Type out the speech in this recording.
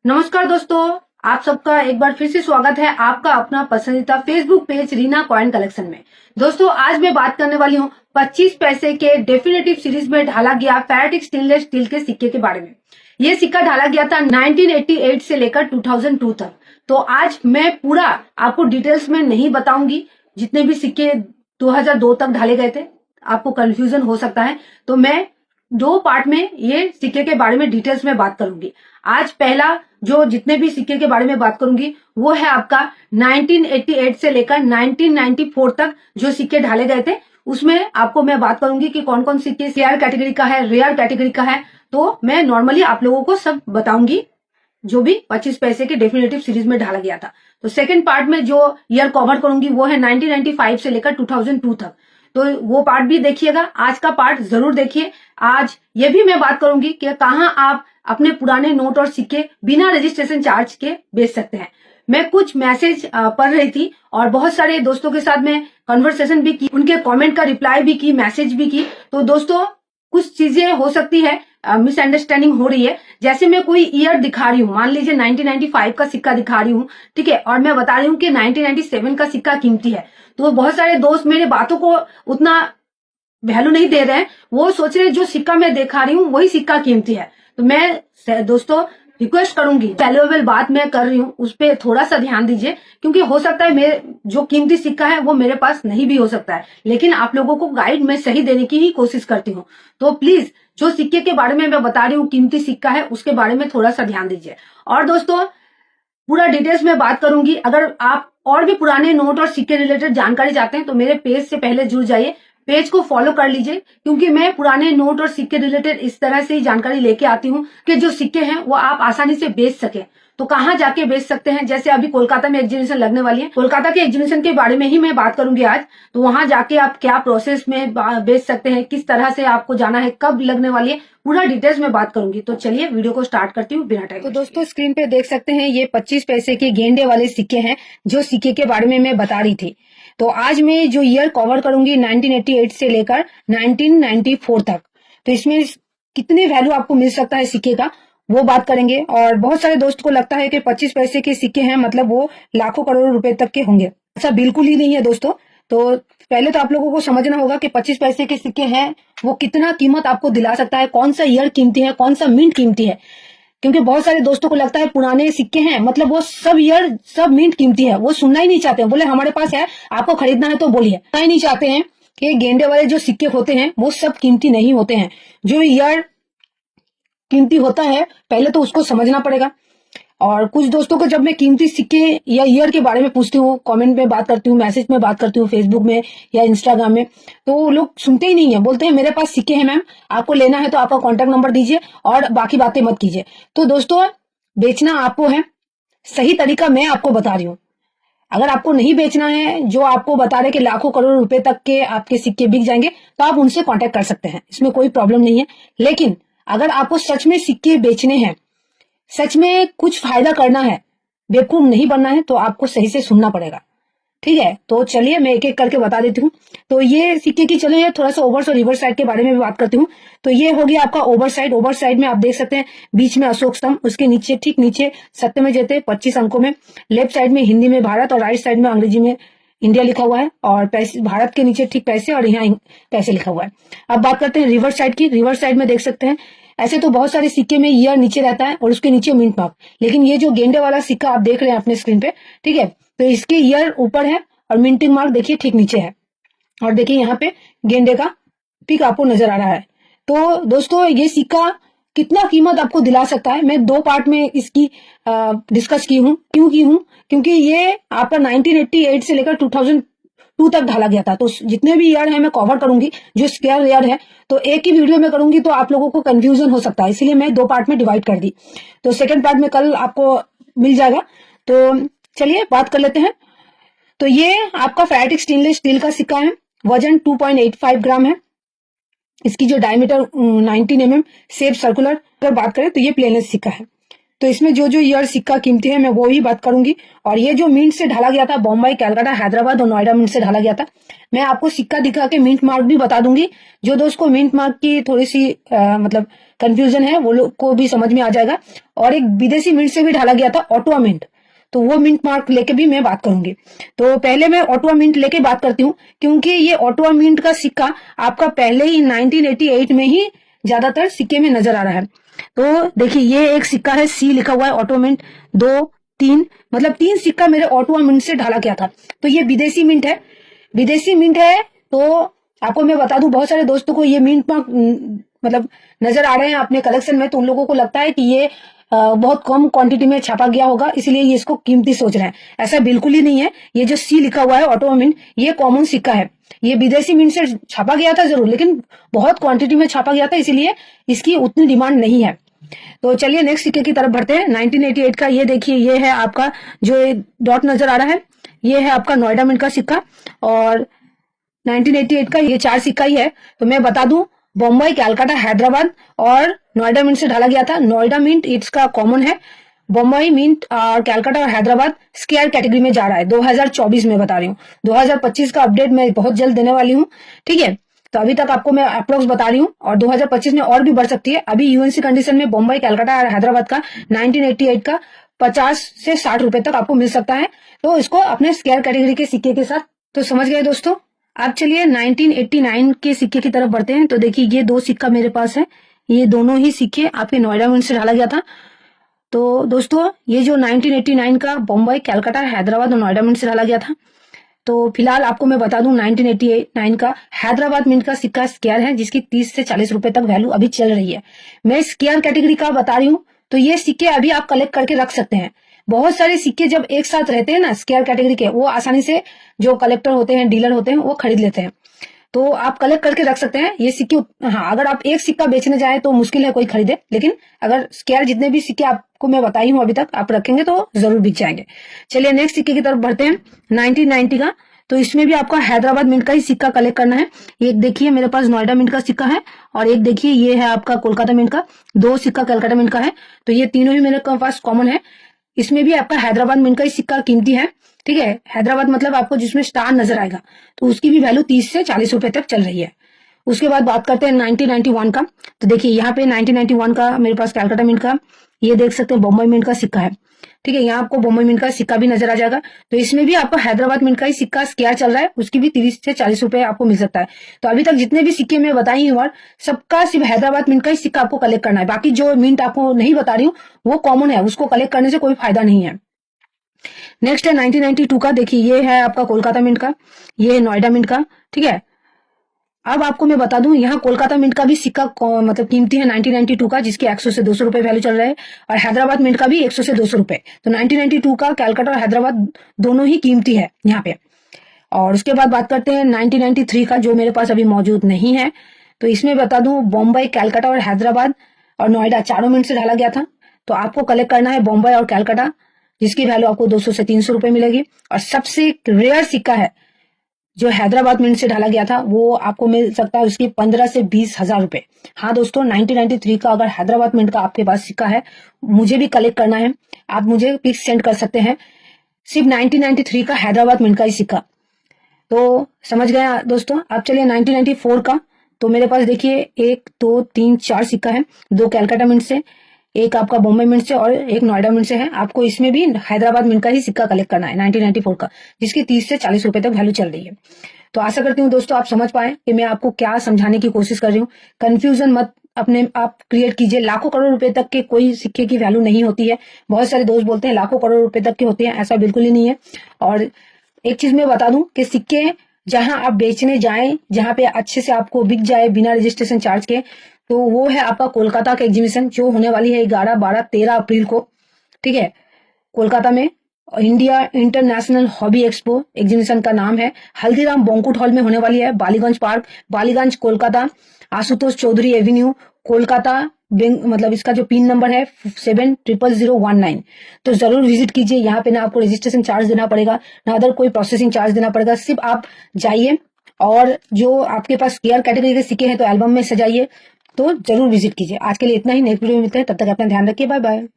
नमस्कार दोस्तों, आप सबका एक बार फिर से स्वागत है आपका अपना पसंदीदा Facebook page Reena coin collection में। दोस्तों आज मैं बात करने वाली हूँ 25 पैसे के डेफिनेटिव सीरीज में ढाला गया फेरेटिक स्टेनलेस स्टील के सिक्के के बारे में। ये सिक्का ढाला गया था 1988 से लेकर 2002 तक। तो आज मैं पूरा आपको डिटेल्स में नहीं बताऊंगी। जितने भी सिक्के 2002 तक ढाले गए थे आपको कंफ्यूजन हो सकता है, तो मैं दो पार्ट में ये सिक्के के बारे में डिटेल्स में बात करूंगी। आज पहला जो जितने भी सिक्के के बारे में बात करूंगी वो है आपका 1988 से लेकर 1994 तक जो सिक्के ढाले गए थे। उसमें आपको मैं बात करूंगी कि कौन कौन सिक्के शेयर कैटेगरी का है, रेयर कैटेगरी का है। तो मैं नॉर्मली आप लोगों को सब बताऊंगी जो भी 25 पैसे के डेफिनेटिव सीरीज में ढाला गया था। तो सेकंड पार्ट में जो ईयर कवर करूंगी वो है 1995 से लेकर 2002 तक। तो वो पार्ट भी देखिएगा, आज का पार्ट जरूर देखिए। आज ये भी मैं बात करूंगी कि कहाँ आप अपने पुराने नोट और सिक्के बिना रजिस्ट्रेशन चार्ज के बेच सकते हैं। मैं कुछ मैसेज पढ़ रही थी और बहुत सारे दोस्तों के साथ मैं कन्वर्सेशन भी की, उनके कमेंट का रिप्लाई भी की, मैसेज भी की। तो दोस्तों कुछ चीजें हो सकती है मिसअंडरस्टैंडिंग हो रही है। जैसे मैं कोई ईयर दिखा रही हूँ, मान लीजिए 1995 का सिक्का दिखा रही हूँ, ठीक है, और मैं बता रही हूँ कि 1997 का सिक्का कीमती है। तो बहुत सारे दोस्त मेरे बातों को उतना वैल्यू नहीं दे रहे हैं। वो सोच रहे हैं जो सिक्का मैं दिखा रही हूँ वही सिक्का कीमती है। तो मैं दोस्तों रिक्वेस्ट करूंगी, वैल्यूएबल बात मैं कर रही हूँ उस पर थोड़ा सा ध्यान दीजिए, क्योंकि हो सकता है मेरे जो कीमती सिक्का है वो मेरे पास नहीं भी हो सकता है, लेकिन आप लोगों को गाइड मैं सही देने की ही कोशिश करती हूँ। तो प्लीज जो सिक्के के बारे में मैं बता रही हूँ कीमती सिक्का है उसके बारे में थोड़ा सा ध्यान दीजिए। और दोस्तों पूरा डिटेल्स में बात करूंगी। अगर आप और भी पुराने नोट और सिक्के रिलेटेड जानकारी चाहते हैं तो मेरे पेज से पहले जुड़ जाइए, पेज को फॉलो कर लीजिए, क्योंकि मैं पुराने नोट और सिक्के रिलेटेड इस तरह से ही जानकारी लेके आती हूँ कि जो सिक्के हैं वो आप आसानी से बेच सके। तो कहाँ जाके बेच सकते हैं, जैसे अभी कोलकाता में एग्जीबिशन लगने वाली है, कोलकाता के एग्जीबिशन के बारे में ही मैं बात करूंगी आज। तो वहां जाके आप क्या प्रोसेस में बेच सकते हैं, किस तरह से आपको जाना है, कब लगने वाली है, पूरा डिटेल्स में बात करूंगी। तो चलिए वीडियो को स्टार्ट करती हूँ बिना टाइम। तो दोस्तों स्क्रीन पे देख सकते हैं ये 25 पैसे के गेंडे वाले सिक्के हैं जो सिक्के के बारे में मैं बता रही थी। तो आज मैं जो ईयर कवर करूंगी 1988 से लेकर 1994 तक। तो इसमें कितने वैल्यू आपको मिल सकता है सिक्के का वो बात करेंगे। और बहुत सारे दोस्त को लगता है कि 25 पैसे के सिक्के हैं मतलब वो लाखों करोड़ों रुपए तक के होंगे। ऐसा बिल्कुल ही नहीं है दोस्तों। तो पहले तो आप लोगों को समझना होगा कि 25 पैसे के सिक्के हैं वो कितना कीमत आपको दिला सकता है, कौन सा ईयर कीमती है, कौन सा मिंट कीमती है। क्योंकि बहुत सारे दोस्तों को लगता है पुराने सिक्के हैं मतलब वो सब ईयर सब मिंट कीमती है। वो सुनना ही नहीं चाहते हैं, बोले हमारे पास है, आपको खरीदना है तो बोलिए। सुनना ही नहीं चाहते हैं कि गेंडे वाले जो सिक्के होते हैं वो सब कीमती नहीं होते हैं। जो ईयर कीमती होता है पहले तो उसको समझना पड़ेगा। और कुछ दोस्तों को जब मैं कीमती सिक्के या ईयर के बारे में पूछती हूँ, कमेंट में बात करती हूँ, मैसेज में बात करती हूँ, फेसबुक में या इंस्टाग्राम में, तो वो लोग सुनते ही नहीं है, बोलते हैं मेरे पास सिक्के हैं मैम, आपको लेना है तो आपका कॉन्टेक्ट नंबर दीजिए और बाकी बातें मत कीजिए। तो दोस्तों बेचना आपको है, सही तरीका मैं आपको बता रही हूँ। अगर आपको नहीं बेचना है, जो आपको बता रहे कि लाखों करोड़ रुपए तक के आपके सिक्के बिक जाएंगे, तो आप उनसे कांटेक्ट कर सकते हैं, इसमें कोई प्रॉब्लम नहीं है। लेकिन अगर आपको सच में सिक्के बेचने हैं, सच में कुछ फायदा करना है, बेवकूफ नहीं बनना है, तो आपको सही से सुनना पड़ेगा, ठीक है। तो चलिए मैं एक एक करके बता देती हूँ। तो ये सिक्के की चलिए थोड़ा सा ओवर और रिवर्स साइड के बारे में भी बात करती हूँ। तो ये हो गया आपका ओवर साइड। ओवर साइड में आप देख सकते हैं बीच में अशोक स्तंभ, उसके नीचे ठीक नीचे सत्यमेव जयते 25 अंकों में, लेफ्ट साइड में हिंदी में भारत और राइट साइड में अंग्रेजी में इंडिया लिखा हुआ है, और पैसे भारत के नीचे ठीक पैसे और यहाँ पैसे लिखा हुआ है। अब बात करते हैं रिवर्स साइड की। रिवर्स साइड में देख सकते हैं ऐसे तो बहुत सारे सिक्के में ईयर नीचे रहता है और उसके नीचे मिंट मार्क, लेकिन ये जो गेंडे वाला सिक्का आप देख रहे हैं अपने स्क्रीन पे, ठीक है, तो इसके ईयर ऊपर है और मिंटिंग मार्क देखिए ठीक नीचे है। और देखिए यहाँ पे गेंडे का पिक आपको नजर आ रहा है। तो दोस्तों ये सिक्का कितना कीमत आपको दिला सकता है, मैं दो पार्ट में इसकी डिस्कस की हूँ। क्यों की हूँ? क्योंकि ये आपका 1988 से लेकर 2002 तक ढाला गया था। तो जितने भी ईयर है मैं कवर करूंगी, जो स्क्वायर ईयर है तो एक ही वीडियो में करूंगी तो आप लोगों को कंफ्यूजन हो सकता है, इसलिए मैं दो पार्ट में डिवाइड कर दी। तो सेकंड पार्ट में कल आपको मिल जाएगा। तो चलिए बात कर लेते हैं। तो ये आपका फेरेटिक स्टेनलेस स्टील का सिक्का है, वजन 2.85 ग्राम है। इसकी जो डायमीटर 19 mm, शेप सर्कुलर। अगर बात करें तो ये प्लेनलेस सिक्का है। तो इसमें जो जो ईयर सिक्का कीमती है मैं वो ही बात करूंगी। और ये जो मिंट से ढाला गया था, बॉम्बे, कलकत्ता, हैदराबाद और नोएडा मिंट से ढाला गया था। मैं आपको सिक्का दिखा के मिंट मार्क भी बता दूंगी। जो दोस्त को मिंट मार्क की थोड़ी सी मतलब कंफ्यूजन है वो लोग को भी समझ में आ जाएगा। और एक विदेशी मिंट से भी ढाला गया था, ऑटोवा मिंट, तो वो मिंट मार्क लेके भी मैं बात करूंगी। तो पहले मैं ऑटोवा मिंट लेके बात करती हूँ, क्योंकि ये ऑटोवा मिंट का सिक्का आपका पहले ही 1988 में ही ज्यादातर सिक्के में नजर आ रहा है। तो देखिए ये एक सिक्का है, सी लिखा हुआ है, ऑटो मिंट 2, 3, मतलब 3 सिक्का मेरे ऑटोवा मिंट से ढाला गया था। तो ये विदेशी मिंट है, विदेशी मिंट है। तो आपको मैं बता दूं, बहुत सारे दोस्तों को ये मिंट मतलब नजर आ रहे हैं अपने कलेक्शन में, तो उन लोगों को लगता है कि ये बहुत कम क्वांटिटी में छापा गया होगा, इसलिए ये इसको कीमती सोच रहे हैं। ऐसा बिल्कुल ही नहीं है। ये जो सी लिखा हुआ है ऑटोवा मिंट, ये कॉमन सिक्का है। ये विदेशी मिंट से छापा गया था जरूर, लेकिन बहुत क्वांटिटी में छापा गया था, इसीलिए इसकी उतनी डिमांड नहीं है। तो चलिए नेक्स्ट सिक्के की तरफ बढ़ते हैं। 1988 का ये देखिए, ये है आपका जो डॉट नजर आ रहा है, ये है आपका नोएडा मिंट का सिक्का। और 1988 का ये 4 सिक्का ही है। तो मैं बता दूं, बॉम्बे, कलकत्ता, हैदराबाद और नोएडा मिंट से ढाला गया था। नोएडा मिंट इसका कॉमन है। बॉम्बे मिंट और कलकत्ता और हैदराबाद स्केयर कैटेगरी में जा रहा है। 2024 में बता रही हूँ, 2025 का अपडेट मैं बहुत जल्द देने वाली हूँ, ठीक है। तो अभी तक आपको मैं अप्रोक्स बता रही हूँ, और 2025 में और भी बढ़ सकती है। अभी यूएनसी कंडीशन में बॉम्बे, कलकत्ता और हैदराबाद का 1988 का 50 से 60 रुपए तक आपको मिल सकता है। तो इसको अपने स्केयर कैटेगरी के सिक्के के साथ, तो समझ गए दोस्तों। अब चलिए 1989 के सिक्के की तरफ बढ़ते हैं। तो देखिए ये 2 सिक्का मेरे पास है, ये दोनों ही सिक्के आपके नोएडा मिंट से ढाला गया था। तो दोस्तों ये जो 1989 का बॉम्बे, कलकत्ता, हैदराबाद और नोएडा मिंट से ढाला गया था। तो फिलहाल आपको मैं बता दूं, 1989 का हैदराबाद मिंट का सिक्का स्केयर है, जिसकी 30 से 40 रुपए तक वैल्यू अभी चल रही है। मैं स्केयर कैटेगरी का बता रही हूँ, तो ये सिक्के अभी आप कलेक्ट करके रख सकते हैं। बहुत सारे सिक्के जब एक साथ रहते हैं ना स्केयर कैटेगरी के, वो आसानी से जो कलेक्टर होते हैं, डीलर होते हैं, वो खरीद लेते हैं। तो आप कलेक्ट करके रख सकते हैं ये सिक्के। हाँ, अगर आप एक सिक्का बेचने जाए तो मुश्किल है कोई खरीदे, लेकिन अगर स्केयर जितने भी सिक्के आपको मैं बताई हूँ अभी तक आप रखेंगे तो जरूर बिक जाएंगे। चलिए नेक्स्ट सिक्के की तरफ बढ़ते हैं। 1990 का, तो इसमें भी आपका हैदराबाद मिंट का ही सिक्का कलेक्ट करना है। एक देखिए मेरे पास नोएडा मिंट का सिक्का है, और एक देखिए ये है आपका कोलकाता मिंट का। 2 सिक्का कलकत्ता मिंट का है। तो ये तीनों ही मेरे पास कॉमन है। इसमें भी आपका हैदराबाद मिंट का ही सिक्का कीमती है, ठीक है। हैदराबाद मतलब आपको जिसमें स्टार नजर आएगा, तो उसकी भी वैल्यू 30 से 40 रुपए तक चल रही है। उसके बाद बात करते हैं 1991 का। तो देखिए यहाँ पे 1991 का मेरे पास कलकत्ता मिंट का, ये देख सकते हैं बॉम्बे मिंट का सिक्का है, ठीक है। यहाँ आपको बॉम्बे मिंट का सिक्का भी नजर आ जाएगा। तो इसमें भी आपको हैदराबाद मिंट का ही सिक्का स्केयर चल रहा है, उसकी भी 30 से 40 रुपए आपको मिल सकता है। तो अभी तक जितने भी सिक्के मैं बताई हूँ, सबका सिर्फ हैदराबाद मिंट का ही सिक्का आपको कलेक्ट करना है। बाकी जो मिंट आपको नहीं बता रही हूँ वो कॉमन है, उसको कलेक्ट करने से कोई फायदा नहीं है। नेक्स्ट है 1992 का। देखिए ये है आपका कोलकाता मिंट का, ये है नोएडा मिंट का, ठीक है। अब आपको मैं बता दूं, यहाँ कोलकाता मिंट का भी सिक्का मतलब कीमती है 1992 का, जिसके 100 से 200 रुपए वैल्यू चल रहा है। और हैदराबाद मिंट का भी 100 से 200 रुपए। तो 1992 का कलकत्ता और हैदराबाद दोनों ही कीमती है यहाँ पे। और उसके बाद बात करते हैं 1993 का, जो मेरे पास अभी मौजूद नहीं है। तो इसमें बता दूं, बॉम्बे, कलकत्ता और हैदराबाद और नोएडा चारों मिंट से ढाला गया था। तो आपको कलेक्ट करना है बॉम्बे और कलकत्ता, जिसकी वैल्यू आपको 200 से 300 रुपए मिलेगी। और सबसे रेयर सिक्का है जो हैदराबाद मिंट से ढाला गया था, वो आपको मिल सकता है उसकी 15 से 20 हजार रुपए। हाँ दोस्तों, 1993 का अगर हैदराबाद मिंट का आपके पास सिक्का है, मुझे भी कलेक्ट करना है, आप मुझे पिक सेंड कर सकते हैं। सिर्फ 1993 का हैदराबाद मिंट का ही सिक्का। तो समझ गए दोस्तों। अब चलिए 1994 का। तो मेरे पास देखिए 1, 2, 3, 4 सिक्का है। 2 कलकत्ता मिंट से, एक आपका बॉम्बे मिंट से और एक नोएडा मिंट से है। आपको इसमें भी हैदराबाद मिंट का ही सिक्का कलेक्ट करना है 1994 का, जिसकी 30 से 40 रुपए तक वैल्यू चल रही है। तो आशा करती हूँ दोस्तों आप समझ पाए कि मैं आपको क्या समझाने की कोशिश कर रही हूँ। कंफ्यूजन मत अपने आप क्रिएट कीजिए। लाखों करोड़ रुपए तक के कोई सिक्के की वैल्यू नहीं होती है। बहुत सारे दोस्त बोलते हैं लाखों करोड़ रुपए तक के होते हैं, ऐसा बिल्कुल ही नहीं है। और एक चीज मैं बता दूं कि सिक्के जहां आप बेचने जाएं, जहां पे अच्छे से आपको बिक जाए बिना रजिस्ट्रेशन चार्ज के, तो वो है आपका कोलकाता का एग्जीबिशन, जो होने वाली है 11, 12, 13 अप्रैल को, ठीक है, कोलकाता में। India international hobby expo exhibition का नाम है। हल्दीराम बैंक्वेट हॉल में होने वाली है, बालीगंज पार्क, बालीगंज, कोलकाता, आशुतोष चौधरी एवेन्यू, कोलकाता। मतलब इसका जो पिन नंबर है 700019। तो जरूर विजिट कीजिए। यहाँ पे ना आपको रजिस्ट्रेशन चार्ज देना पड़ेगा, ना अदर कोई प्रोसेसिंग चार्ज देना पड़ेगा। सिर्फ आप जाइए और जो आपके पास केयर कैटेगरी के सिक्के हैं तो एल्बम में सजाइए। तो जरूर विजिट कीजिए। आज के लिए इतना ही, नेक्स्ट वीडियो में मिलते हैं, तब तक अपना ध्यान रखिए। Bye bye.